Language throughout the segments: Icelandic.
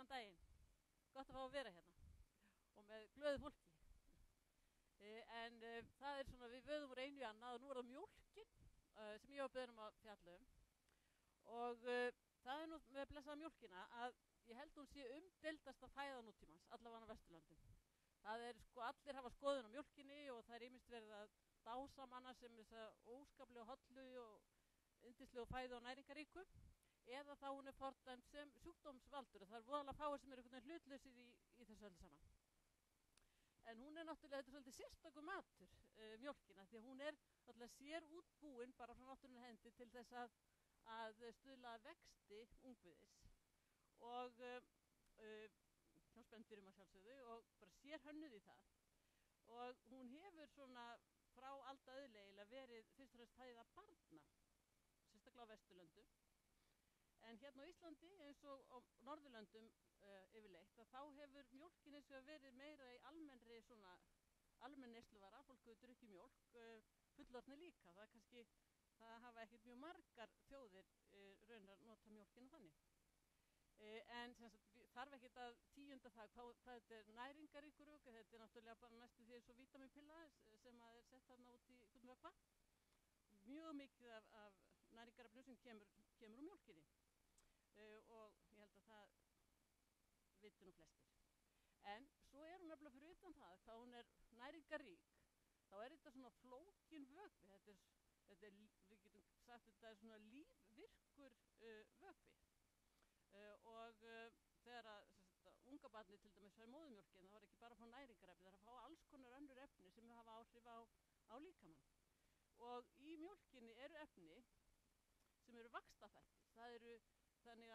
Góðan daginn. Gott að fá að vera hérna og með glöðu fólki. Það er svona, við vöðum úr einu í annað og nú er það mjólkin sem ég var beðin að fjalla um. Það er nú með blessaða mjólkina að ég held hún sé umdeildasta fæða nútímans, allavega á Vesturlöndum. Það er sko, allir hafa skoðun á mjólkinni og það er ýmist verið að dása manna sem þessa óskaplega hollu og yndislegu fæðu og næringaríku, eða þá hún er fordæmd sem sjúkdómsvaldur og það er voðalega fáir sem eru einhvern veginn hlutlausir í þessu öllu saman. En hún er náttúrulega, þetta er svolítið sérstakur matur, mjólkina, því að hún er náttúrulega sér útbúin bara frá náttúrunnar hendi til þess að stuðla að vexti ungviðis og hjá spendýrum að sjálfsögðu og bara sér hönnuð í það. Og hún hefur svona frá aldaauðlega verið fyrst og fremst fæða barna, sérstaklega á Vesturlöndum. En hérna á Íslandi eins og á Norðurlöndum yfirleitt að þá hefur mjólkin eins og verið meira í almennri svona almenn neysluvara, fólk hefur drukkið mjólk, fullorðnir líka. Það hafa ekkert mjög margar þjóðir raunar nota mjólkina þannig. En sem sagt, þarf ekkert að tíunda það hvað þetta er næringaríkur vökvi, þetta er náttúrulega bara næstu því eins og vítamínpilla sem er sett þarna út í einhvern vökva. Mjög mikið af næringarefnum sem kemur úr mjólkinni. Og ég held að það viti nú flestir. En svo er hún nefnilega fyrir utan það, hvað hún er næringarík, þá er þetta svona flókin vökvi, við getum sagt þetta er svona lífvirkur vökvi. Þegar unga barnið til dæmis fær móðurmjólkin, þá er ekki bara að fá næringarefni, það er að fá alls konar önnur efni sem hafa áhrif á líkamann. Og í mjólkinni eru efni sem eru vaxtarþættir. Það eru þannig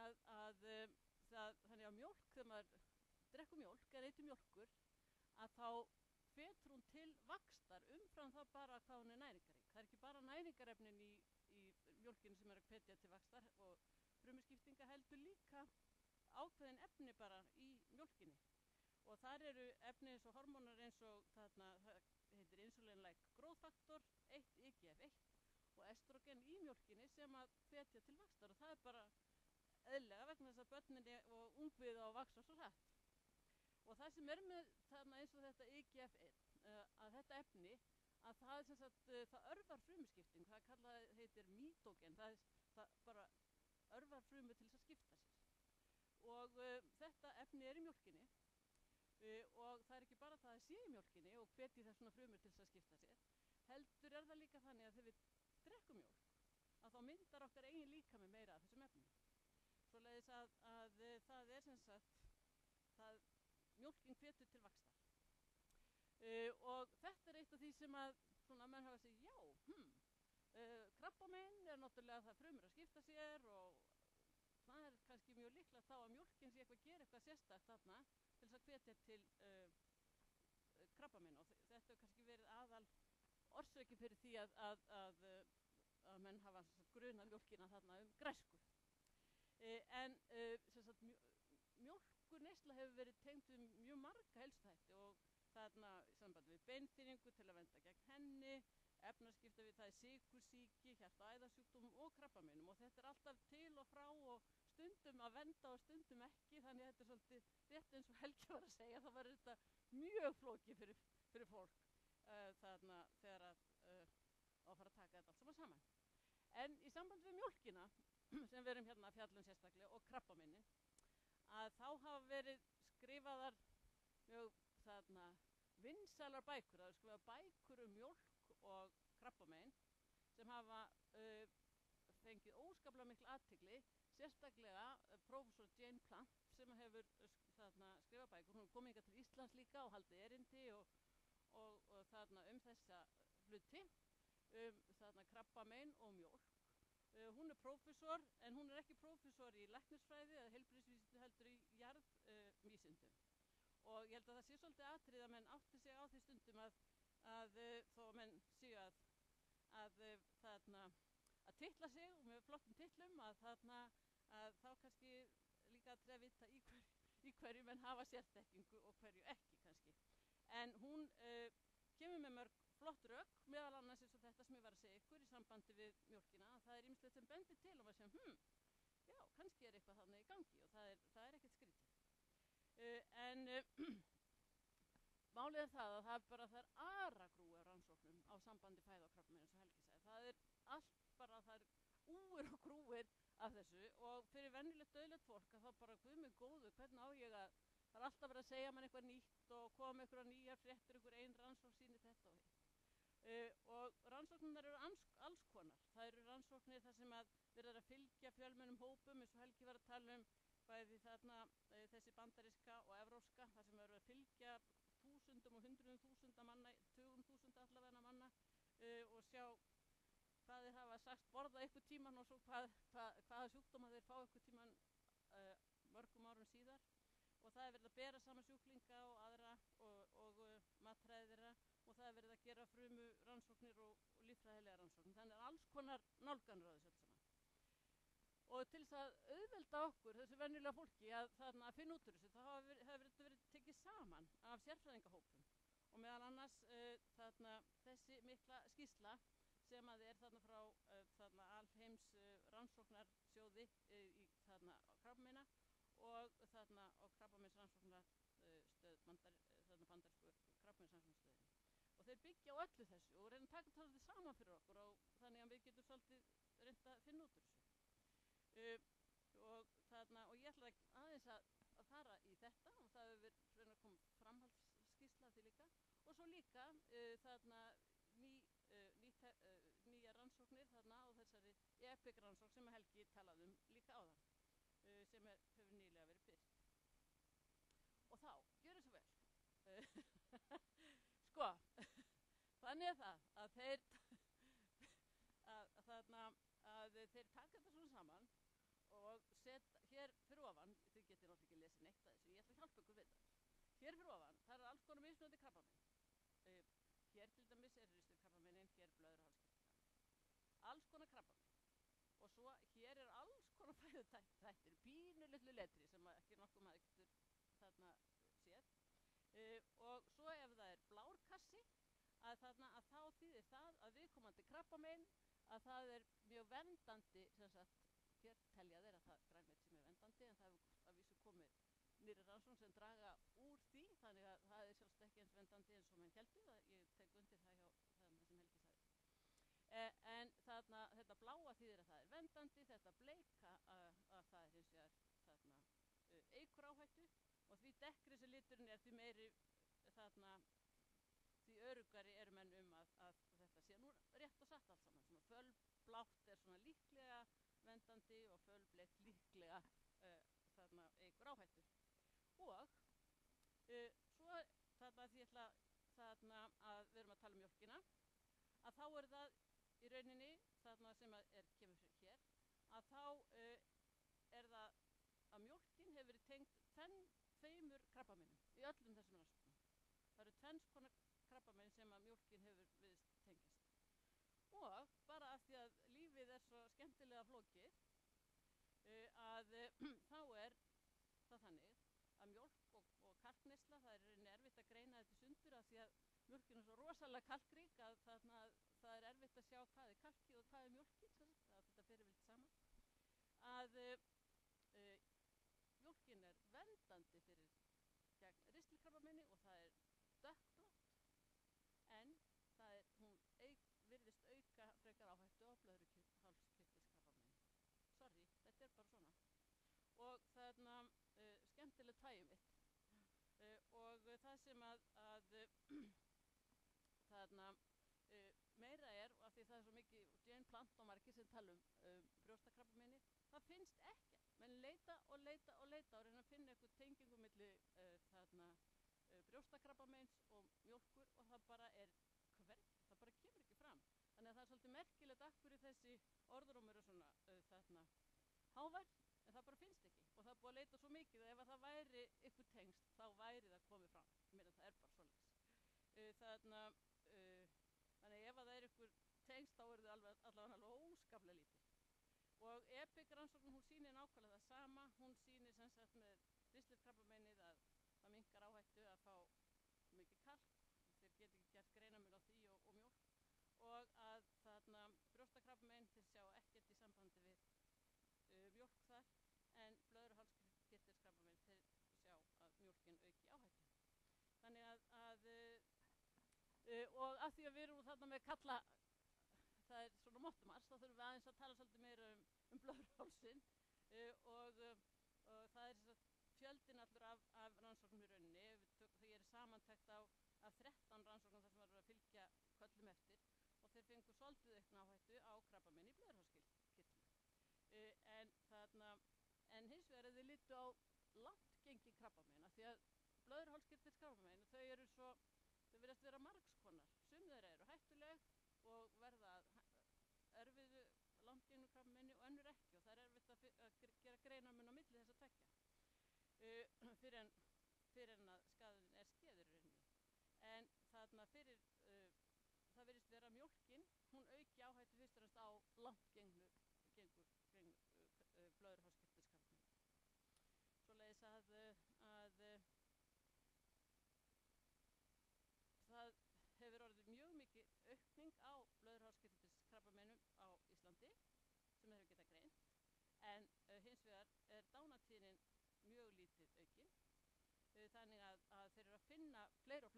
að mjólk, þegar maður drekkur mjólk eða neytir mjólkur, að þá hvetur hún til vaxtar umfram það bara hvað hún er næringarík. Það er ekki bara næringarefnin í mjólkinni sem eru að hvetja til vaxtar og frumuskiptinga, heldur líka ákveðin efni bara í mjólkinni. Og þar eru efni eins og hormónar eins og það heitir insulin-like growth factor 1, IGF-1 og estrogen í mjólkinni sem að hvetja til vaxtar og það er bara eðlilega vegna þess að börninni og ungviðið á að vaxa svo hratt. Og það sem er með þarna eins og þetta IGF-1, að þetta efni, að það örvar frumuskipting, það heitir mitogen, það bara örvar frumu til þess að skipta sér. Og þetta efni er í mjólkinni og það er ekki bara það að sé í mjólkinni og hvetji þessuna frumur til þess að skipta sér, heldur er það líka þannig að þegar við drekkum mjólk, að þá myndar okkar eigin líkami meira af þessum efnum. Svoleiðis að það er sem sagt, mjólkin hvetur til vaxtar. Og þetta er eitt af því sem að svona menn hafa að segja, krabbamein er náttúrulega það frumur að skipta sér og það er kannski mjög líklegt þá að mjólkin sé eitthvað að gera eitthvað sérstakt þarna til þess að hvetja til krabbamein og þetta hefur kannski verið aðal orsökin fyrir því að menn hafa grunað mjólkina þarna græsku. Mjólkurneysla hefur verið tengd við mjög marga heilsuþætti og þarna í sambandi við beinþynningu til að vernda gegn henni, efnaskipta við það er sykursýki, hjarta- og æðasjúkdómum og krabbameinum og þetta er alltaf til og frá og stundum að vernda og stundum ekki, þannig að þetta er svolítið rétt eins og Helgi var að segja, þá var þetta mjög flókið fyrir fólk þarna þegar að fara að taka þetta allt saman. En í sambandi við mjólkina, sem við erum hérna að fjalla sérstaklega, og krabbameinin, að þá hafa verið skrifaðar mjög vinsælar bækur, það er skrifað bækur mjólk og krabbamein sem hafa fengið óskaplega mikil athygli, sérstaklega prófessor Jane Plant sem hefur skrifað bækur, hún er komið hingað til Íslands líka og haldið erindi og þessa hluti, krabbamein og mjólk. Hún er prófessor, en hún er ekki prófessor í læknisfræði eða heilbrigðisvísindum heldur í jarðvísindum. Og ég held að það sé svolítið atriði að menn átti sig á því stundum að þó að menn séu að titla sig og með flottum titlum að þá kannski líka atriði að vita í hverju menn hafa sérþekkingu og hverju ekki kannski. En hún kemur með mörg flott rök, meðal annars eins og þetta sem ég var að segja ykkur í sambandi við mjólkina, að það er ýmislegt sem bendir til og maður sem, já, kannski er eitthvað þarna í gangi og það er ekkert skrítið. En málið er það að það er aragrúi af rannsóknum á sambandi fæðu og krabbamein eins og Helgi sagði. Það er allt bara, það er úir og grúir af þessu og fyrir venjulegt dauðlegt fólk að þá bara guð mig góður, hvernig á ég að, það er alltaf verið að segja mann eitthvað nýtt og koma með eitthvað nýjar fréttir, einhver ein rannsókn sýnir þetta og hitt. Og rannsóknirnar eru alls konar. Það eru rannsóknir þar sem að verður að fylgja fjölmennum hópum eins og Helgi var að tala bæði þarna þessi bandaríska og evrópska, þar sem verður að fylgja þúsundum og hundruðum þúsunda manna, tugum þúsunda allavega manna og sjá hvað þeir hafa sagt borða ykkur tíman og svo hvaða sjúkdóma þeir fá ykkur tíman mörgum árum síðar. Og það er verið að bera saman sjúklinga og aðra og matræði þeirra og það er verið að gera frumu rannsóknir og líffræðilega rannsóknir. Þannig er alls konar nálganir á þessu alls saman. Og til þess að auðvelda okkur, þessu venjulega fólki, að finna út úr þessu, þá hefur þetta verið tekið saman af sérfræðingahópum. Og meðal annars þessi mikla skýrsla sem að er þarna frá alheims rannsóknarsjóði í krabbameina og krabbameinsrannsóknarstöð bandarísku krabbameinsrannsóknarstöðinni. Og þeir byggja á öllu þessu og reyna að taka þetta saman fyrir okkur og þannig að við getum svolítið reynt að finna út úr þessu. Og ég ætla aðeins að fara í þetta og það hefur reyna að koma framhaldsskýrsla af því líka og svo líka nýja rannsóknir þarna á þessari EPIC-rannsókn sem Helgi talaði líka áðan sem hefur nýlega verið birt. Og þá, gjörið svo vel. Sko, þannig er það að þeir taka þetta svona saman og setja hér fyrir ofan, þið getið náttúrulega ekki lesið neitt að þessu, ég ætla að hjálpa ykkur við þetta. Hér fyrir ofan, það er alls konar mismunandi krabbamein. Hér til dæmis ristilkrabbameinin, hér blöðruhálskirtilkrabbamein. Alls konar krabbamein. Og svo hér er alls konar fæðuþættir, pínu litlu letri sem ekki nokkuð maður getur séð. Og svo ef það er blár kassi, að þá þýðir það að viðkomandi krabbamein, að það er mjög verndandi, sem sagt, hér telja þeir að það grænmeti sem er vendandi, en það hefur að vísu komið nýrri rannsókn sem draga úr því, þannig að það er sjálfsagt ekki eins vendandi eins og menn héldu, ég tek undir það hjá það sem Helgi sagði. En þetta bláa þýðir að það er vendandi, þetta bleika að það er hins vegar eykur áhættu og því dekkri sem liturinn er því meiri því öruggari eru menn að þetta sé nú rétt og satt allt saman. Svona fölblátt er svona líklega vendandi og fölbleikt líklega eykur áhættu. Og svo því ég ætla að við erum að tala um mjólkina, að þá er það í rauninni sem kemur hér, að þá er það að mjólkin hefur verið tengd tveimur krabbameinum í öllum þessum rannsóknum. Það eru tvenns konar krabbamein sem að mjólkin hefur viðst tengjast. Og bara af því að lífið er svo skemmtilega flókið, að þá er það þannig að mjólk og kalkneysla, það er rauninni erfitt að greina þetta sundur af því að mjólkin er svo rosalega kalkrík að það er erfitt að sjá hvað er kalkið og hvað er mjólkin, að þetta fer yfirleitt saman. Að mjólkin er vendandi fyrir gegn ristilkrabbameini og það er dökkblátt, en hún virðist auka frekar áhættu á blöðruhálskirtilskrabbameini. Sorry, þetta er bara svona. Og skemmtileg tægi mitt. Og það sem meira er, og af því það er svo mikið Jane Plant og margir sem tala brjóstakrabbameini, það finnst ekkert. Menn leita og leita og leita og reyna að finna eitthvað tengingu milli brjóstakrabbameins og mjólkur og það bara er hvergi, það bara kemur ekki fram. Þannig að það er svolítið merkilegt af hverju þessi orðrómur er svona hávær, en það bara finnst ekki. Og það er búið að leita svo mikið að ef það væri ykkur tengst, þá væri það komið fram. Mér það er bara svoleiðis. Þannig ef það er ykkur tengst, þá er það allavega óskaplega lítið. Og EPIC-rannsóknin, hún sýnir nákvæmlega það sama. Hún sýnir sem sagt með ristilkrabbameinið að það minnkar áhættu að fá mikið kalk. Þeir geta ekki gert greinarmun á því og mjólk. Og að brjóstakrabbamein, þeir sjá ekkert í sambandi við mjólk þar, en blöðruhálskirtilskrabbamein, þeir sjá að mjólkin auki áhættu. Og af því að við erum þarna með kalla, það er svona mottumars, þá þurfum við aðeins að tala svolítið meira blöðruhálsinn og það er þess að fjöldin allur af rannsóknum í rauninni. Þau eru samantekt af 13 rannsóknum þar sem var að fylgja köllum eftir og þeir fengu svolítið aukna áhættu á krabbamein í blöðruhálskirtli. En hins vegar ef þið litu á langt gengin krabbamein, af því að blöðruhálskirtilskrabbamein, þau virðast vera margskonar. Sum þeirra eru hættuleg og verða erfiðu langgengu krabbameini og önnur ekki, og það er erfitt að gera greinarmun á milli þess að tvekja fyrir en að skaðinn er skeður í rauninni. En það virðist vera að mjólkin, hún auki áhættu fyrst og fremst á langt gengu blöðruhálskirtilskrabbameini. Svoleiðis að það hefur orðið mjög mikið aukning á blöðruhálskirtilskrabbameinum á Íslandi sem hefur getað greint, en hins vegar er dánatíðnin mjög lítið aukin, þannig að þeir eru að finna fleiri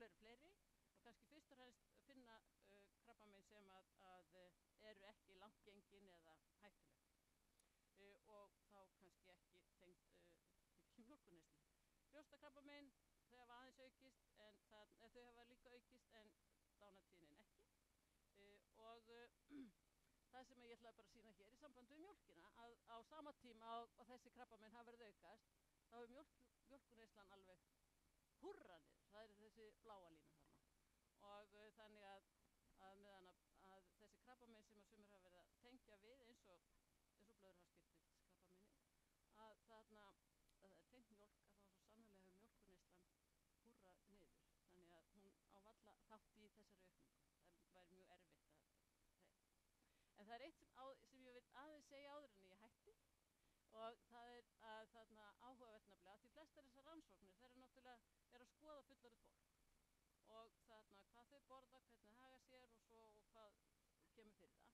og kannski fyrst og fremst finna krabbamein sem eru ekki langt gengin eða hættuleg og þá kannski ekki tengd mjólkurneyslu. Brjóstakrabbamein, þau hafa aðeins aukist en þau hafa líka aukist en dánatíðnin ekki og það sem ég ætlaði bara að sýna hér í sambandi við mjólkina, að á sama tíma og þessi krabbamein hafa verið aukast, þá hefur mjólkurneyslan alveg húrra niður. Það er þessi bláa lína þarna og þannig að meðan að þessi krabbamein sem að sumir hafa verið að tengja við eins og blöðruhálskirtilskrabbameini, að þarna það er tengt mjólk, að þá svo sannarlega hefur mjólkurneyslan húrra niður, þannig að hún á varla þátt í þessari aukningu. Það væri mjög erfitt að segja. En það er eitt sem ég vil aðeins segja áður en ég hætti, og það er að þarna áhugavert nefnilega, því flestar þessar rannsóknir, þeir eru náttúrulega að skoða fullorðið fólk og þarna hvað þau borða, hvernig það haga sér og hvað kemur fyrir það.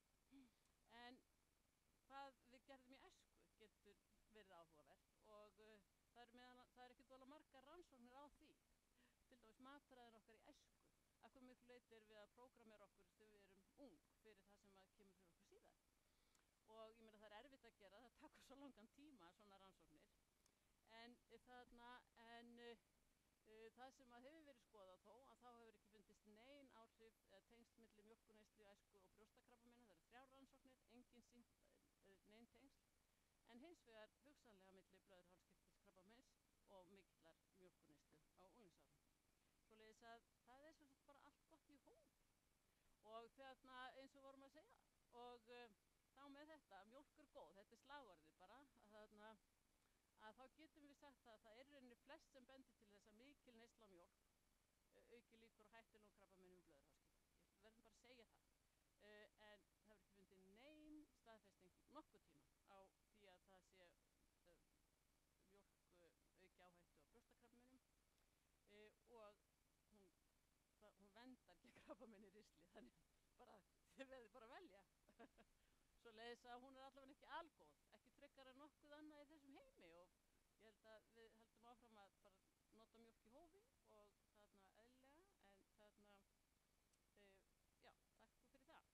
En hvað við gerðum í æsku getur verið áhugavert og það er ekkert voðalega margar rannsóknir á því. Til dæmis mataræðin okkar í æsku. Af hverju miklu leyti erum við að prógrammera okkur þegar við erum ung fyrir það sem kemur fyrir okkur síðar. Og ég meina það er erfitt að gera, það takur svo langan tíma svona rannsóknir. En það sem hefur verið skoðað þó, að þá hefur ekki fundist nein áhrif eða tengsl milli mjólkurneyslu í æsku og brjóstakrabbameina. Það eru 3 rannsóknir, engin sýnt nein tengsl, en hins vegar hugsanlega milli blöðruhálskirtilskrabbameins og mikillar mjólkurneyslu á unglingsárum. Svoleiðis að það er sem sagt bara allt gott í hóf og þarna eins og vorum að segja og þá með þetta, mjólk er góð, þetta er slagorðið bara, að þá getum við sagt að það er rauninni flest sem bendir til þess að mikil neysla á mjólk auki líkur á hættulegum krabbameinum blöðruhálskirtils. Við verðum bara að segja það. En það hefur ekki fundið nein staðfesting nokkuð tíma á því að það sé mjólk auki áhættu á brjóstakrabbameinum og hún verndar gegn krabbameini í ristli, þannig bara þið verðið bara að velja. Svoleiðis að hún er allavega ekki algóð, ekki frekar en nokkuð annað í þessum heimi, og ég held að við heldum áfram að bara nota mjólk í hófi og þarna eðlilega, en þarna já, takk fyrir það.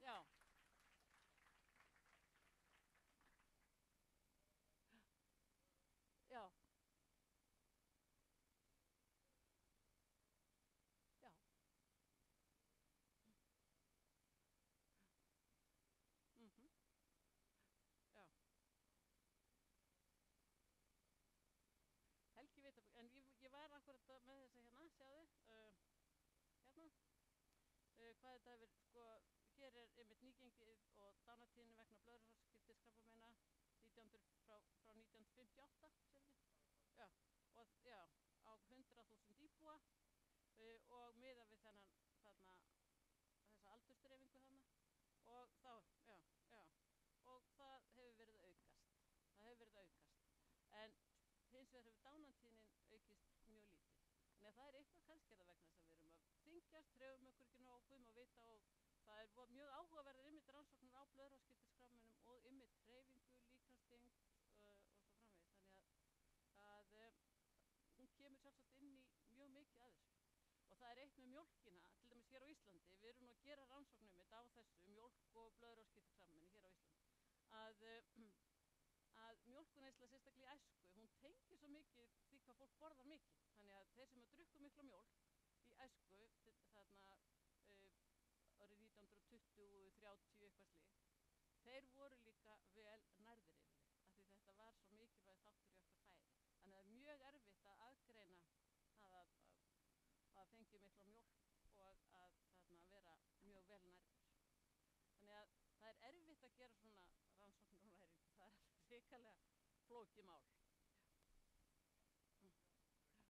Já. Já. Já. Já. Helgi veit að, en ég var akkurat með þess að hérna, sjáðu, hérna, hvað þetta hefur, sko, hér er einmitt nýgengið og dánatíðni vegna blöðruhálskirtilskrabbameina frá 1958, sér þið? Já, og já, á 100.000 íbúa og miða við þessa aldursdreifingu þarna og þá, já, og það hefur verið að aukast, en hins vegar hefur dánatíðnin aukist mjög lítið. Þannig að það er eitthvað kannski vegna þess að við erum að þyngjast, hreyfum okkur ekki nóg, guðum að vita, og það er mjög áhugaverðar einmitt rannsóknir á blöðruhálskirtilskrabbameinum og einmitt hreyfingu, líkamsþyngd og svo framvegis. Þannig að hún kemur sjálfsagt inn í mjög mikið að þessu. Og það er eitt með mjólkina, til dæmis hér á Íslandi, við erum nú að gera rannsóknum á þessu, mjólk og blöðruhálskirtilskrabbameini hér á Íslandi, að mjólkurneysla sérstaklega í æsku, hún tengir svo mikið því hvað fólk borðar mikið. Þannig að þeir sem drukku mikla mjólk í æsku, þarna árið 1920, 30, eitthvað slíkt, þeir voru líka vel nærðir yfirleitt, af því þetta var svo mikilvæg þáttur í okkar fæði. Þannig að það er mjög erfitt að aðgreina það að fengja mikla mjólk og að vera mjög vel nærður. Þannig að það er erfitt að gera svona rannsóknir á næringu, það er hrikalega flókið mál.